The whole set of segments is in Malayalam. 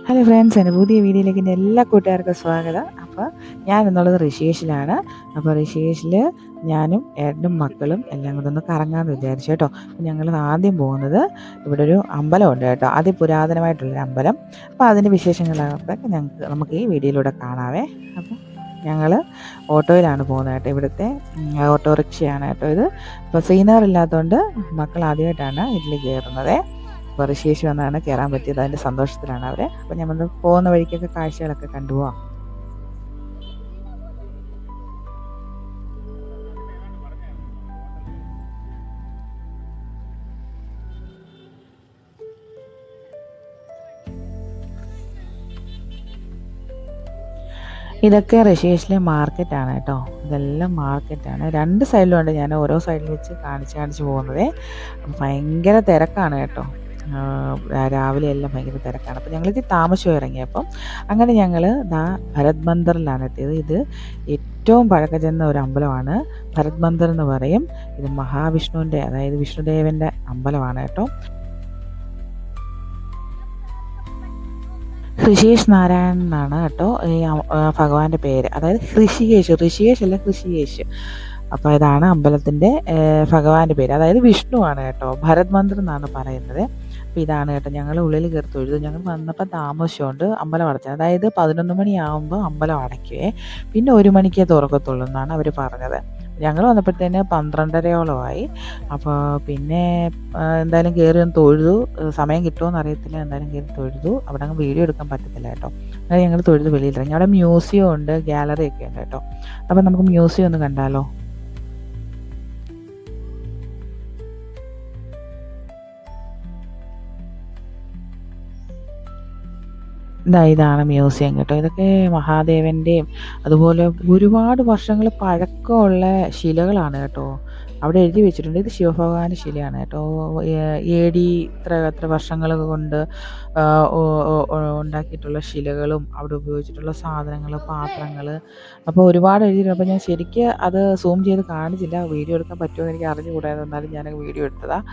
ഹലോ ഫ്രണ്ട്സ്, എൻ്റെ പുതിയ വീഡിയോയിലേക്ക് എൻ്റെ എല്ലാ കൂട്ടുകാർക്കും സ്വാഗതം. അപ്പോൾ ഞാൻ എന്നുള്ളത് ഋഷികേശിലാണ്. അപ്പോൾ ഋഷികേശിൽ ഞാനും ഏട്ടനും മക്കളും എല്ലാം കൂടെ ഒന്ന് കറങ്ങാമെന്ന് വിചാരിച്ചു കേട്ടോ. അപ്പോൾ ഞങ്ങൾ ആദ്യം പോകുന്നത് ഇവിടെ ഒരു അമ്പലമുണ്ട് കേട്ടോ, അതിപുരാതനമായിട്ടുള്ളൊരു അമ്പലം. അപ്പോൾ അതിൻ്റെ വിശേഷങ്ങളൊക്കെ നമുക്ക് ഈ വീഡിയോയിലൂടെ കാണാവേ. അപ്പോൾ ഞങ്ങൾ ഓട്ടോയിലാണ് പോകുന്നത് കേട്ടോ. ഇവിടുത്തെ ഓട്ടോറിക്ഷയാണ് കേട്ടോ ഇത്. ഇപ്പോൾ സീനറില്ലാത്തതുകൊണ്ട് മക്കൾ ആദ്യമായിട്ടാണ് ഇതിൽ കയറുന്നത്. അപ്പോൾ ഋഷികേശ് വന്നാണ് കയറാൻ പറ്റിയത്. അതിൻ്റെ സന്തോഷത്തിലാണ് അവർ. അപ്പോൾ നമ്മൾ പോകുന്ന വഴിക്കൊക്കെ കാഴ്ചകളൊക്കെ കണ്ടുപോവാം. ഇതൊക്കെ ഋഷികേശിലെ മാർക്കറ്റാണ് കേട്ടോ. ഇതെല്ലാം മാർക്കറ്റാണ്. രണ്ട് സൈഡിലുണ്ട്. ഞാൻ ഓരോ സൈഡിൽ വെച്ച് കാണിച്ച് പോകുന്നത്. ഭയങ്കര തിരക്കാണ് കേട്ടോ. രാവിലെ എല്ലാം ഭയങ്കര തിരക്കാണ്. അപ്പോൾ ഞങ്ങളിത് താമസിച്ചു ഇറങ്ങിയപ്പം അങ്ങനെ ഞങ്ങൾ ഭരത് മന്ദിറിലാണ് എത്തിയത്. ഇത് ഏറ്റവും പഴക്കച്ചെന്ന ഒരു അമ്പലമാണ്. ഭരത് മന്ദിർ എന്ന് പറയും. ഇത് മഹാവിഷ്ണുവിൻ്റെ, അതായത് വിഷ്ണുദേവൻ്റെ അമ്പലമാണ് കേട്ടോ. ഋഷികേശ് നാരായണൻ എന്നാണ് കേട്ടോ ഈ ഭഗവാന്റെ പേര്. അതായത് ഋഷികേശ് അല്ല ഋഷികേശ്. അപ്പോൾ ഇതാണ് അമ്പലത്തിൻ്റെ ഭഗവാന്റെ പേര്. അതായത് വിഷ്ണുവാണ് കേട്ടോ. ഭരത് മന്ദിർ എന്നാണ് പറയുന്നത്. അപ്പോൾ ഇതാണ് കേട്ടോ. ഞങ്ങൾ ഉള്ളിൽ കയറി തൊഴുതു. ഞങ്ങൾ വന്നപ്പോൾ താമസിച്ചുകൊണ്ട് അമ്പലം അടച്ചത്. അതായത് 11 മണിയാകുമ്പോൾ അമ്പലം അടയ്ക്കുവേ, പിന്നെ 1 മണിക്കേ തുറക്കത്തുള്ളൂ എന്നാണ് അവർ പറഞ്ഞത്. ഞങ്ങൾ വന്നപ്പോഴത്തേന് 12:30 അപ്പോൾ പിന്നെ എന്തായാലും കയറി ഒന്ന് തൊഴുതു. സമയം കിട്ടുമോയെന്ന് അറിയത്തില്ല. എന്തായാലും കയറി തൊഴുതു. അവിടെ അങ്ങ് വീഡിയോ എടുക്കാൻ പറ്റത്തില്ല കേട്ടോ. അങ്ങനെ ഞങ്ങൾ തൊഴുതു വെളിയിലിറങ്ങി. അവിടെ മ്യൂസിയം ഉണ്ട്, ഗാലറി ഒക്കെ ഉണ്ട് കേട്ടോ. അപ്പോൾ നമുക്ക് മ്യൂസിയം ഒന്ന് കണ്ടാലോ. ഇതാണ് മ്യൂസിയം കേട്ടോ. ഇതൊക്കെ മഹാദേവൻ്റെയും അതുപോലെ ഒരുപാട് വർഷങ്ങൾ പഴക്കമുള്ള ശിലകളാണ് കേട്ടോ. അവിടെ എഴുതി വെച്ചിട്ടുണ്ട് ഇത് ശിവഭഗവാന്റെ ശിലയാണ് കേട്ടോ. AD ഇത്ര വർഷങ്ങൾ കൊണ്ട് ഉണ്ടാക്കിയിട്ടുള്ള ശിലകളും അവിടെ ഉപയോഗിച്ചിട്ടുള്ള സാധനങ്ങൾ, പാത്രങ്ങൾ, അപ്പോൾ ഒരുപാട് എഴുതിയിട്ടുണ്ട്. അപ്പോൾ ഞാൻ ശരിക്കും അത് സൂം ചെയ്ത് കാണിച്ചില്ല. വീഡിയോ എടുക്കാൻ പറ്റുമോ എന്ന് എനിക്ക് അറിഞ്ഞുകൂടായിരുന്നു. എന്നാലും ഞാൻ വീഡിയോ എടുത്തതാണ്.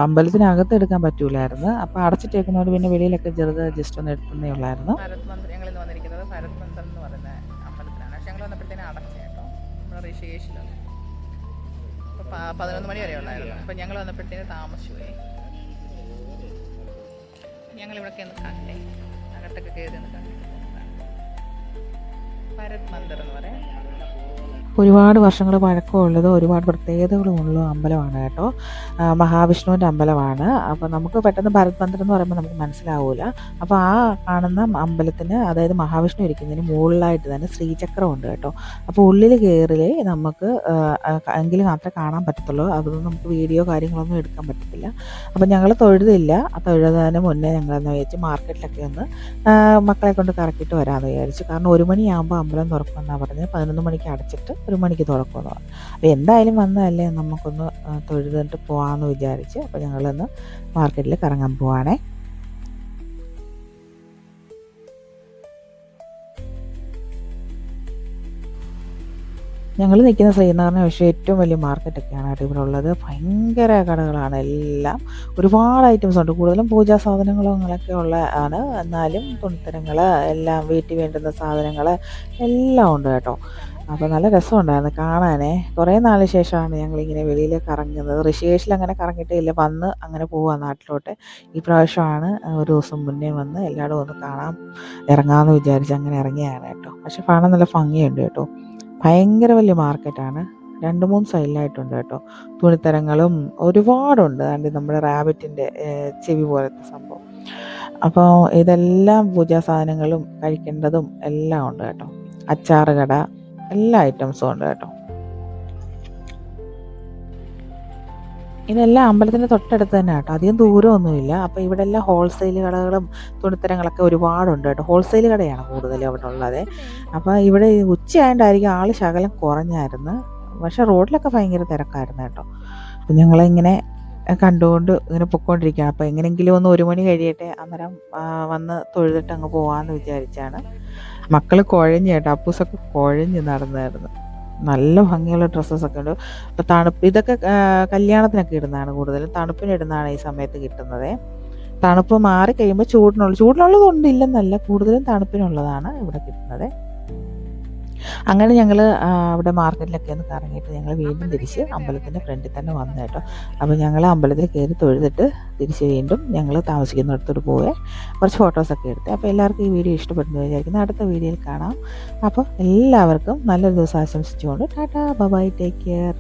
അമ്പലത്തിനകത്ത് എടുക്കാൻ പറ്റൂലായിരുന്നു. അപ്പോൾ അടച്ചിട്ടേക്കുന്നതുകൊണ്ട് പിന്നെ വെളിയിലൊക്കെ ജസ്റ്റ് ഒന്ന് എടുക്കുന്നേ ഉള്ളായിരുന്നു. ഭരത് മന്ദിർ, ഞങ്ങളിന്ന് വന്നിരിക്കുന്നത് ഭരത് മന്ദിർ എന്ന് പറയുന്ന അമ്പലത്തിലാണ്. പക്ഷെ ഞങ്ങൾ വന്നപ്പോഴത്തേനും അടച്ചു കേട്ടോ. നമ്മുടെ ഋഷികേശിലാണ്. അപ്പോൾ 11 മണി വരെ ഉള്ളായിരുന്നു. അപ്പോൾ ഞങ്ങൾ വന്നപ്പോഴത്തേനും താമസിച്ചു പോയി. ഞങ്ങളിവിടെയൊക്കെ ഒന്ന് കണ്ടേ, അകത്തൊക്കെ കയറി ഒന്ന് കണ്ടേ. ഭരത് മന്ദിർ എന്ന് പറയാം. ഒരുപാട് വർഷങ്ങൾ പഴക്കമുള്ളത്, ഒരുപാട് പ്രത്യേകതകളുമുള്ള അമ്പലമാണ് കേട്ടോ. മഹാവിഷ്ണുവിൻ്റെ അമ്പലമാണ്. അപ്പോൾ നമുക്ക് പെട്ടെന്ന് ഭരത് മന്ദിർ എന്ന് പറയുമ്പോൾ നമുക്ക് മനസ്സിലാവില്ല. അപ്പോൾ ആ കാണുന്ന അമ്പലത്തിന്, അതായത് മഹാവിഷ്ണു ഇരിക്കുന്നതിന് മുകളിലായിട്ട് തന്നെ ശ്രീചക്രമുണ്ട് കേട്ടോ. അപ്പോൾ ഉള്ളിൽ കയറിലേ നമുക്ക് എങ്കിലും മാത്രമേ കാണാൻ പറ്റത്തുള്ളൂ. അതൊന്നും നമുക്ക് വീഡിയോ കാര്യങ്ങളൊന്നും എടുക്കാൻ പറ്റത്തില്ല. അപ്പോൾ ഞങ്ങൾ തൊഴുതില്ല. തൊഴുന്നതിന് മുന്നേ ഞങ്ങളെന്ന് വിചാരിച്ച് മാർക്കറ്റിലൊക്കെ ഒന്ന് മക്കളെ കൊണ്ട് കറക്കിയിട്ട് വരാമെന്ന് വിചാരിച്ചു. കാരണം 1 മണിയാകുമ്പോൾ അമ്പലം തുറക്കുമെന്നാണ് പറഞ്ഞത്. 11 മണിക്ക് അടച്ചിട്ട് 1 മണിക്ക് തുറക്കുമെന്ന് പറഞ്ഞു. അപ്പോൾ എന്തായാലും വന്നതല്ലേ, നമുക്കൊന്ന് തൊഴുതിട്ട് പോകാമെന്ന് വിചാരിച്ച് അപ്പോൾ ഞങ്ങളൊന്ന് മാർക്കറ്റിൽ കറങ്ങാൻ പോവാണേ. ഞങ്ങൾ നിൽക്കുന്ന ശ്രീനഗറിന് പക്ഷേ ഏറ്റവും വലിയ മാർക്കറ്റൊക്കെയാണ് കേട്ടോ ഇവിടെ ഉള്ളത്. ഭയങ്കര കടകളാണ് എല്ലാം. ഒരുപാട് ഐറ്റംസ് ഉണ്ട്. കൂടുതലും പൂജാ സാധനങ്ങളും അങ്ങനെയൊക്കെ ഉള്ള ആണ്. എന്നാലും തുണിത്തരങ്ങൾ, എല്ലാം വീട്ടിൽ വേണ്ടുന്ന സാധനങ്ങൾ എല്ലാം ഉണ്ട് കേട്ടോ. അപ്പോൾ നല്ല രസമുണ്ടായിരുന്നു കാണാനേ. കുറേ നാളിന് ശേഷമാണ് ഞങ്ങളിങ്ങനെ വെളിയിലേക്ക് ഇറങ്ങുന്നത്. ഋഷികേശിൽ അങ്ങനെ കറങ്ങിയിട്ടേ ഇല്ല. വന്ന് അങ്ങനെ പോവാ നാട്ടിലോട്ട്. ഈ പ്രാവശ്യമാണ് ഒരു ദിവസം മുന്നേ വന്ന് എല്ലായിടും ഒന്ന് കാണാൻ ഇറങ്ങാമെന്ന് വിചാരിച്ച് അങ്ങനെ ഇറങ്ങിയാണ് കേട്ടോ. പക്ഷെ കാണാൻ നല്ല ഭംഗിയുണ്ട് കേട്ടോ. ഭയങ്കര വലിയ മാർക്കറ്റാണ്. 2-3 സൈഡിലായിട്ടുണ്ട് കേട്ടോ. തുണിത്തരങ്ങളും ഒരുപാടുണ്ട്. അതുകൊണ്ട് നമ്മുടെ റാബിറ്റിൻ്റെ ചെവി പോലത്തെ സംഭവം. അപ്പോൾ ഇതെല്ലാം പൂജാ സാധനങ്ങളും കഴിക്കേണ്ടതും എല്ലാം ഉണ്ട് കേട്ടോ. അച്ചാറ് കട, എല്ലാ ഐറ്റംസും ഉണ്ട് കേട്ടോ. ഇതെല്ലാം അമ്പലത്തിൻ്റെ തൊട്ടടുത്ത് തന്നെ കേട്ടോ. അധികം ദൂരമൊന്നുമില്ല. അപ്പോൾ ഇവിടെ എല്ലാം ഹോൾസെയിൽ കടകളും തുണിത്തരങ്ങളൊക്കെ ഒരുപാടുണ്ട് കേട്ടോ. ഹോൾസെയിൽ കടയാണ് കൂടുതലും അവിടെ ഉള്ളത്. അപ്പോൾ ഇവിടെ ഉച്ചയായതുകൊണ്ടായിരിക്കും ആൾ ശകലം കുറഞ്ഞായിരുന്നു. പക്ഷേ റോഡിലൊക്കെ ഭയങ്കര തിരക്കായിരുന്നു കേട്ടോ. അപ്പം ഞങ്ങളിങ്ങനെ കണ്ടുകൊണ്ട് ഇങ്ങനെ പൊയ്ക്കൊണ്ടിരിക്കുകയാണ്. അപ്പോൾ എങ്ങനെയെങ്കിലും ഒന്ന് 1 മണി കഴിയട്ടെ, അന്നേരം വന്ന് തൊഴുതിട്ട് അങ്ങ് പോകാമെന്ന് വിചാരിച്ചാണ്. മക്കൾ കുഴഞ്ഞ് കേട്ടോ. അപ്പൂസൊക്കെ കുഴഞ്ഞ് നടന്നായിരുന്നു. നല്ല ഭംഗിയുള്ള ഡ്രസ്സസൊക്കെ ഉണ്ട്. അപ്പോൾ തണുപ്പ്, ഇതൊക്കെ കല്യാണത്തിനൊക്കെ ഇടുന്നതാണ് കൂടുതലും. തണുപ്പിന് ഇടുന്നതാണ് ഈ സമയത്ത് കിട്ടുന്നത്. തണുപ്പ് മാറി കഴിയുമ്പോൾ ചൂടിനുള്ളതുകൊണ്ട് ഇല്ലെന്നല്ല, കൂടുതലും തണുപ്പിനുള്ളതാണ് ഇവിടെ കിട്ടുന്നത്. അങ്ങനെ ഞങ്ങൾ അവിടെ മാർക്കറ്റിലൊക്കെ ഒന്ന് കറങ്ങിയിട്ട് ഞങ്ങൾ വീണ്ടും തിരിച്ച് അമ്പലത്തിൻ്റെ ഫ്രണ്ടിൽ തന്നെ വന്നു കേട്ടോ. അപ്പോൾ ഞങ്ങൾ അമ്പലത്തിൽ കയറി തൊഴുതിട്ട് തിരിച്ച് വീണ്ടും ഞങ്ങൾ താമസിക്കുന്നിടത്തോട്ട് പോയി കുറച്ച് ഫോട്ടോസൊക്കെ എടുത്ത്. അപ്പോൾ എല്ലാവർക്കും ഈ വീഡിയോ ഇഷ്ടപ്പെടുന്നു വിചാരിക്കുന്നു. അടുത്ത വീഡിയോയിൽ കാണാം. അപ്പോൾ എല്ലാവർക്കും നല്ലൊരു ദിവസം ആശംസിച്ചുകൊണ്ട് ടാറ്റാ ബൈ, ടേക്ക് കെയർ.